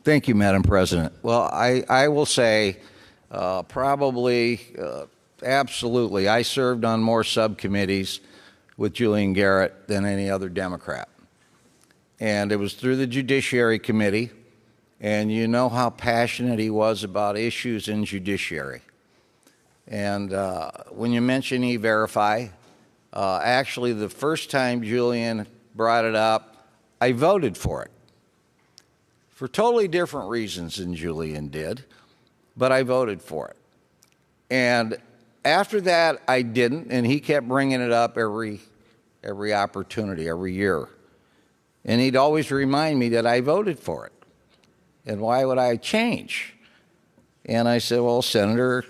Thank you, Madam President. Well, I will say absolutely, I served on more subcommittees with Julian Garrett than any other Democrat. And it was through the Judiciary Committee, and you know how passionate he was about issues in judiciary. And when you mention E-Verify, actually the first time Julian brought it up, I voted for it. For totally different reasons than Julian did, but I voted for it. And after that, I didn't, and he kept bringing it up every opportunity, every year. And he'd always remind me that I voted for it. And why would I change? And I said, well, Senator,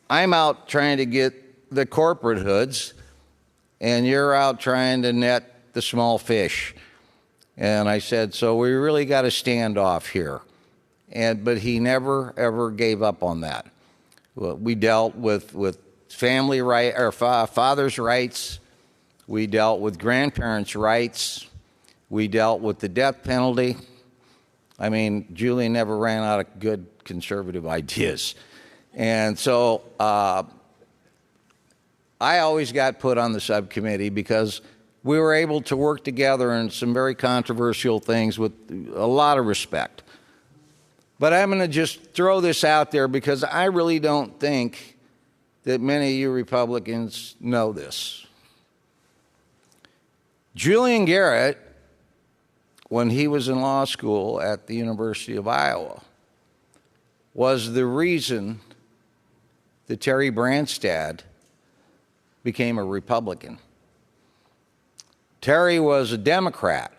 I'm out trying to get the corporate hoods, and you're out trying to net the small fish. And I said, so we really got to stand off here. But he never, ever gave up on that. We dealt with family right, or father's rights. We dealt with grandparents' rights. We dealt with the death penalty. I mean, Julian never ran out of good conservative ideas. And so I always got put on the subcommittee because we were able to work together on some very controversial things with a lot of respect. But I'm going to just throw this out there because I really don't think that many of you Republicans know this. Julian Garrett, when he was in law school at the University of Iowa, was the reason that Terry Branstad became a Republican. Terry was a Democrat,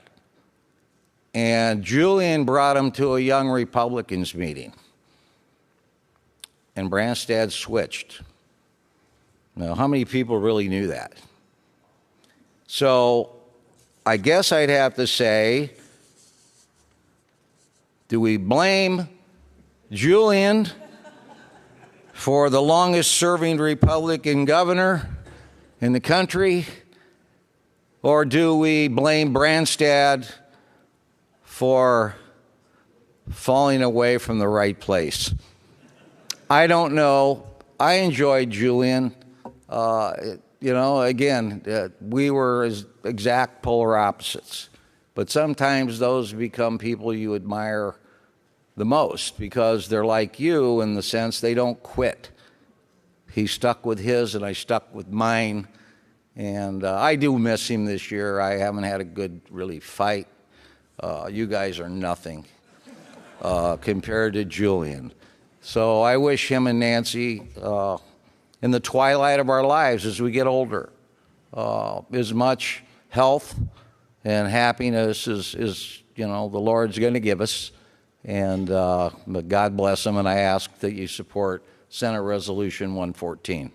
and Julian brought him to a Young Republicans meeting, and Branstad switched. Now, how many people really knew that? So I guess I'd have to say, do we blame Julian for the longest-serving Republican governor in the country, or do we blame Branstad for falling away from the right place? I don't know. I enjoyed Julian. Again, we were as exact polar opposites. But sometimes those become people you admire the most because they're like you in the sense they don't quit. He stuck with his and I stuck with mine. And I do miss him this year. I haven't had a good, really, fight. You guys are nothing compared to Julian. So I wish him and Nancy, in the twilight of our lives as we get older, as much health and happiness as the Lord's going to give us. And but God bless them, and I ask that you support Senate Resolution 114.